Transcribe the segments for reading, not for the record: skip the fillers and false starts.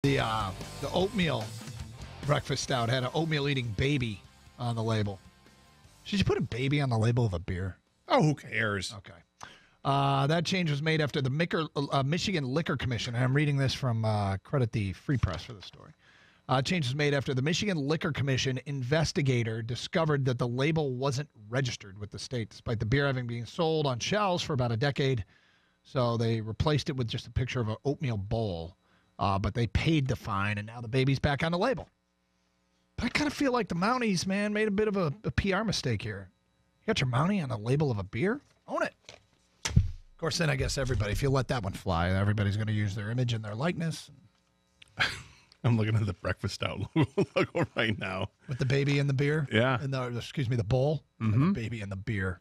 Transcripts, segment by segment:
The oatmeal breakfast stout had an oatmeal eating baby on the label. Should you put a baby on the label of a beer? Oh, who cares? Okay. That change was made after the Michigan Liquor Commission. And I'm reading this from Credit the Free Press for the story. Change was made after the Michigan Liquor Commission investigator discovered that the label wasn't registered with the state, despite the beer having been sold on shelves for about a decade. So they replaced it with just a picture of an oatmeal bowl. But they paid the fine, and now the baby's back on the label. But I kind of feel like the Mounties, man, made a bit of a PR mistake here. You got your Mountie on the label of a beer? Own it. Of course, then I guess everybody, if you let that one fly, everybody's going to use their image and their likeness. I'm looking at the breakfast stout logo right now. With the baby and the beer? Yeah. And the bowl? Mm-hmm. And the baby and the beer.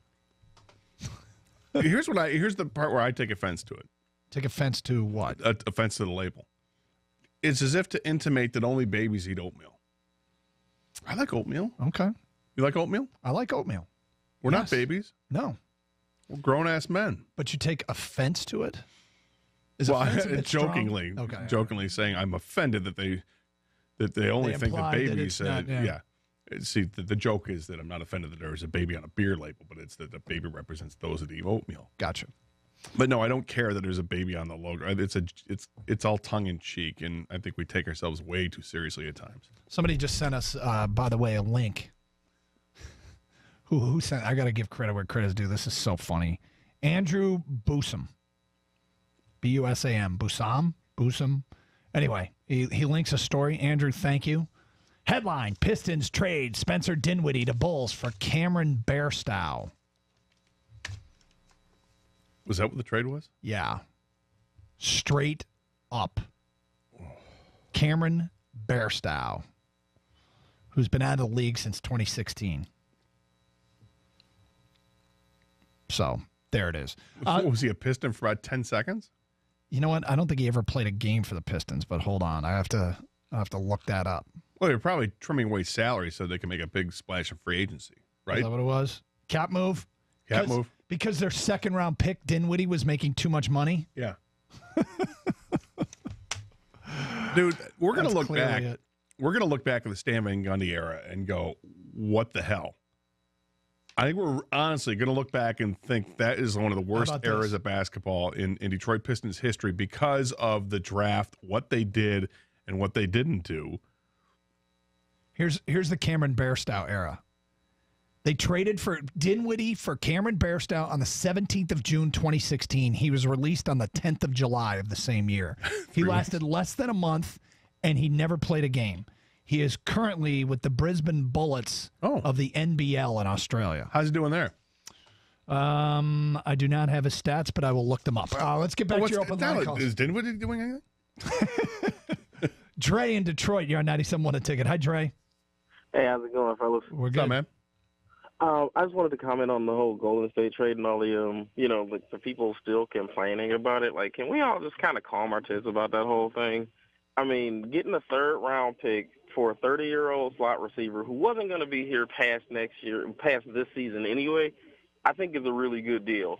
Here's the part where I take offense to it. Take offense to what? Offense to the label. It's as if to intimate that only babies eat oatmeal. I like oatmeal. Okay. You like oatmeal? I like oatmeal. We're not babies. No. We're grown-ass men. But you take offense to it? Jokingly saying I'm offended that they only think that babies. Yeah. See, the joke is that I'm not offended that there is a baby on a beer label, but it's that the baby represents those that eat oatmeal. Gotcha. But no, I don't care that there's a baby on the logo. It's all tongue in cheek, and I think we take ourselves way too seriously at times. Somebody just sent us, by the way, a link. Who sent? I got to give credit where credit's due. This is so funny. Andrew Busam, B-U-S-A-M, Busam. Anyway, he links a story. Andrew, thank you. Headline: Pistons trade Spencer Dinwiddie to Bulls for Cameron Bairstow. Was that what the trade was? Yeah. Straight up. Cameron Bairstow, who's been out of the league since 2016. So, there it is. Was he a Piston for about 10 seconds? You know what? I don't think he ever played a game for the Pistons, but hold on. I'll have to look that up. Well, they're probably trimming away salary so they can make a big splash of free agency, right? Is that what it was? Cap move? Cap move. Because their second-round pick, Dinwiddie, was making too much money? Yeah. Dude, we're going to look back. We're going to look back at the Stan Van Gundy era and go, what the hell? I think we're honestly going to look back and think that is one of the worst eras of basketball in Detroit Pistons history because of the draft, what they did and what they didn't do. Here's the Cameron Bairstow era. They traded for Dinwiddie for Cameron Bairstow on the 17th of June, 2016. He was released on the 10th of July of the same year. He lasted less than a month, and he never played a game. He is currently with the Brisbane Bullets of the NBL in Australia. How's he doing there? I do not have his stats, but I will look them up. Let's get back to your open line calls. Is Dinwiddie doing anything? Dre in Detroit, you're on 97.1 a ticket. Hi, Dre. Hey, how's it going, fellas? We're good, man. I just wanted to comment on the whole Golden State trade and all the, the people still complaining about it. Like, can we all just kind of calm our tits about that whole thing? I mean, getting a third-round pick for a 30-year-old slot receiver who wasn't going to be here past this season anyway, I think is a really good deal.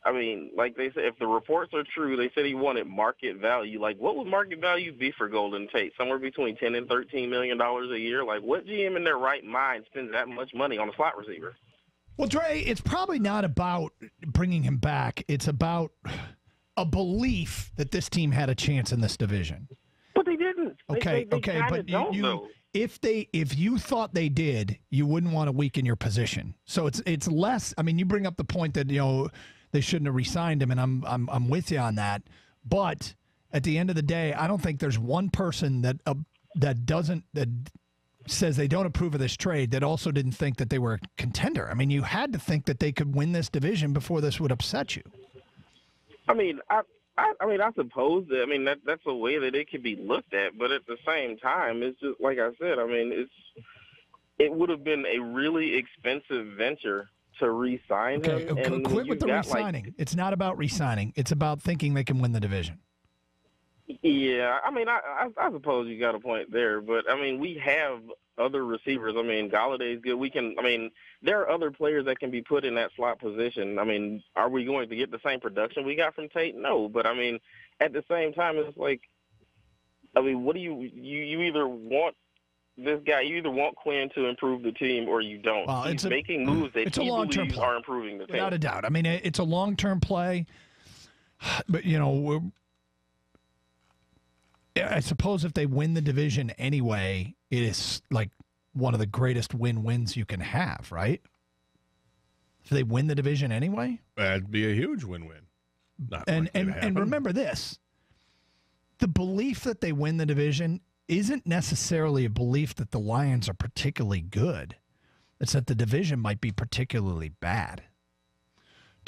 I mean, like they said, if the reports are true, they said he wanted market value. Like, what would market value be for Golden Tate? Somewhere between $10 and $13 million a year? Like, what GM in their right mind spends that much money on a slot receiver? Well, Dre, it's probably not about bringing him back. It's about a belief that this team had a chance in this division. But they didn't. Okay, but if you thought they did, you wouldn't want to weaken your position. So it's less. I mean, you bring up the point that they shouldn't have re-signed him, and I'm with you on that. But at the end of the day, I don't think there's one person that says they don't approve of this trade that also didn't think that they were a contender. I mean, you had to think that they could win this division before this would upset you. I mean, I suppose that, that's a way that it could be looked at, but at the same time, it's just like I said. I mean, it would have been a really expensive venture to re-sign him. And quit with the re-signing. It's not about re-signing. It's about thinking they can win the division. Yeah, I mean, I suppose you got a point there, but I mean, we have other receivers. I mean, Galladay's good. There are other players that can be put in that slot position. I mean, are we going to get the same production we got from Tate? No, but I mean, at the same time, it's like I mean, what do you either want this guy, you either want Quinn to improve the team or you don't. Well, He's making moves that he believes are improving the team. Without a doubt. I mean, it's a long-term play, but, I suppose if they win the division anyway, it is like one of the greatest win-wins you can have, right? If they win the division anyway? That'd be a huge win-win. And remember this, the belief that they win the division isn't necessarily a belief that the Lions are particularly good. It's that the division might be particularly bad.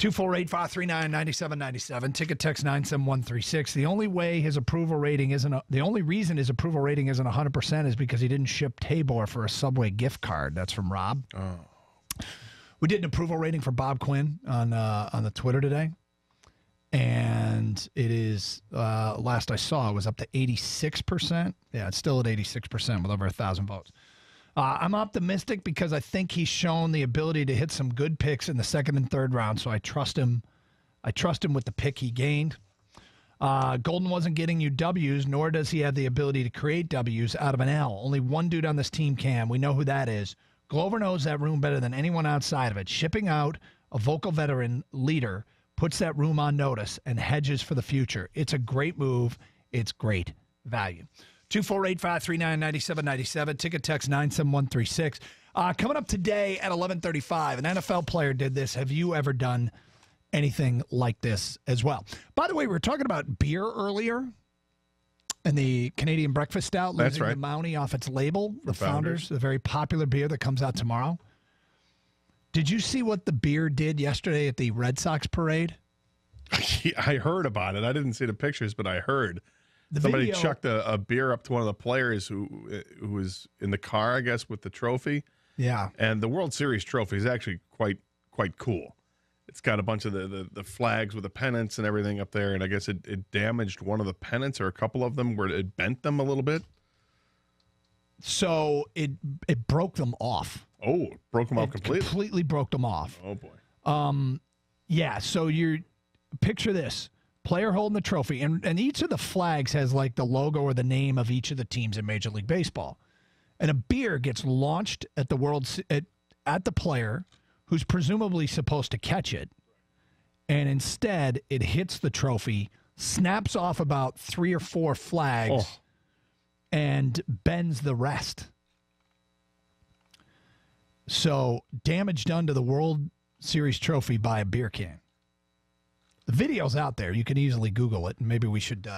248-539-9797. Ticket text 97136. The only way his approval rating isn't the only reason his approval rating isn't 100% is because he didn't ship Tabor for a Subway gift card. That's from Rob. Oh. We did an approval rating for Bob Quinn on the Twitter today. And it is, last I saw, it was up to 86%. Yeah, it's still at 86% with over 1,000 votes. I'm optimistic because I think he's shown the ability to hit some good picks in the second and third round, so I trust him. I trust him with the pick he gained. Golden wasn't getting you W's, nor does he have the ability to create W's out of an L. Only one dude on this team can. We know who that is. Glover knows that room better than anyone outside of it. Shipping out a vocal veteran leader puts that room on notice and hedges for the future. It's a great move. It's great value. 248-539-9797. Ticket text 97136. Coming up today at 11:35, an NFL player did this. Have you ever done anything like this as well? By the way, we were talking about beer earlier and the Canadian Breakfast Stout losing the Mountie off its label. The Founders, the very popular beer that comes out tomorrow. Did you see what the beer did yesterday at the Red Sox parade? I heard about it. I didn't see the pictures, but I heard. Somebody chucked a beer up to one of the players who was in the car, I guess, with the trophy. Yeah. And the World Series trophy is actually quite cool. It's got a bunch of the flags with the pennants and everything up there, and I guess it damaged one of the pennants or a couple of them where it bent them a little bit. So it broke them off. Oh, it broke them off completely? Completely broke them off. Oh, boy. Yeah, so picture this. Player holding the trophy, and each of the flags has like the logo or the name of each of the teams in Major League Baseball. And a beer gets launched at the at the player who's presumably supposed to catch it. And instead, it hits the trophy, snaps off about 3 or 4 flags, and bends the rest. So, damage done to the World Series trophy by a beer can. The video's out there. You can easily Google it, and maybe we should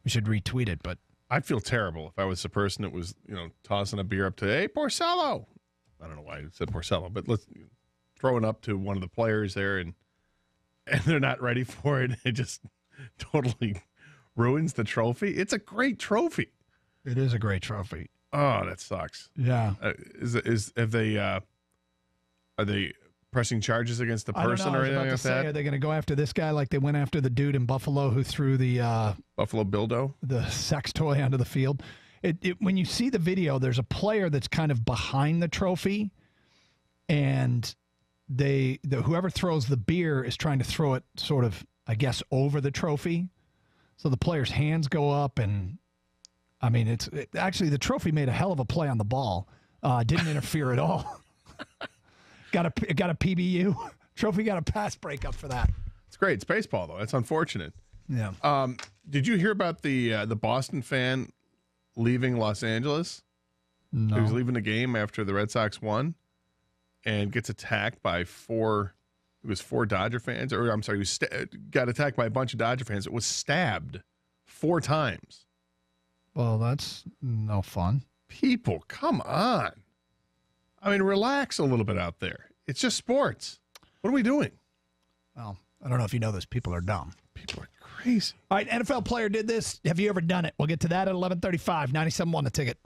retweet it. But I'd feel terrible if I was the person that was, tossing a beer up to, hey, Porcello. I don't know why I said Porcello, but let's throw it up to one of the players there, and they're not ready for it. It just totally ruins the trophy. It's a great trophy. It is a great trophy. Oh, that sucks. Yeah. Are they pressing charges against the person or anything like that? Are they going to go after this guy like they went after the dude in Buffalo who threw the Buffalo Bildo, the sex toy onto the field? When you see the video, there's a player that's kind of behind the trophy, and whoever throws the beer is trying to throw it sort of, I guess, over the trophy. So the player's hands go up, and I mean, actually the trophy made a hell of a play on the ball. Didn't interfere at all. Got a PBU. Trophy got a pass breakup for that. It's great. It's baseball, though. That's unfortunate. Yeah. Did you hear about the Boston fan leaving Los Angeles? No. He was leaving the game after the Red Sox won and gets attacked by 4 Dodger fans. Or, I'm sorry, got attacked by a bunch of Dodger fans. It was stabbed 4 times. Well, that's no fun. People, come on. I mean, relax a little bit out there. It's just sports. What are we doing? Well, I don't know if you know this. People are dumb. People are crazy. All right, NFL player did this. Have you ever done it? We'll get to that at 11:35. 97.1 The Ticket.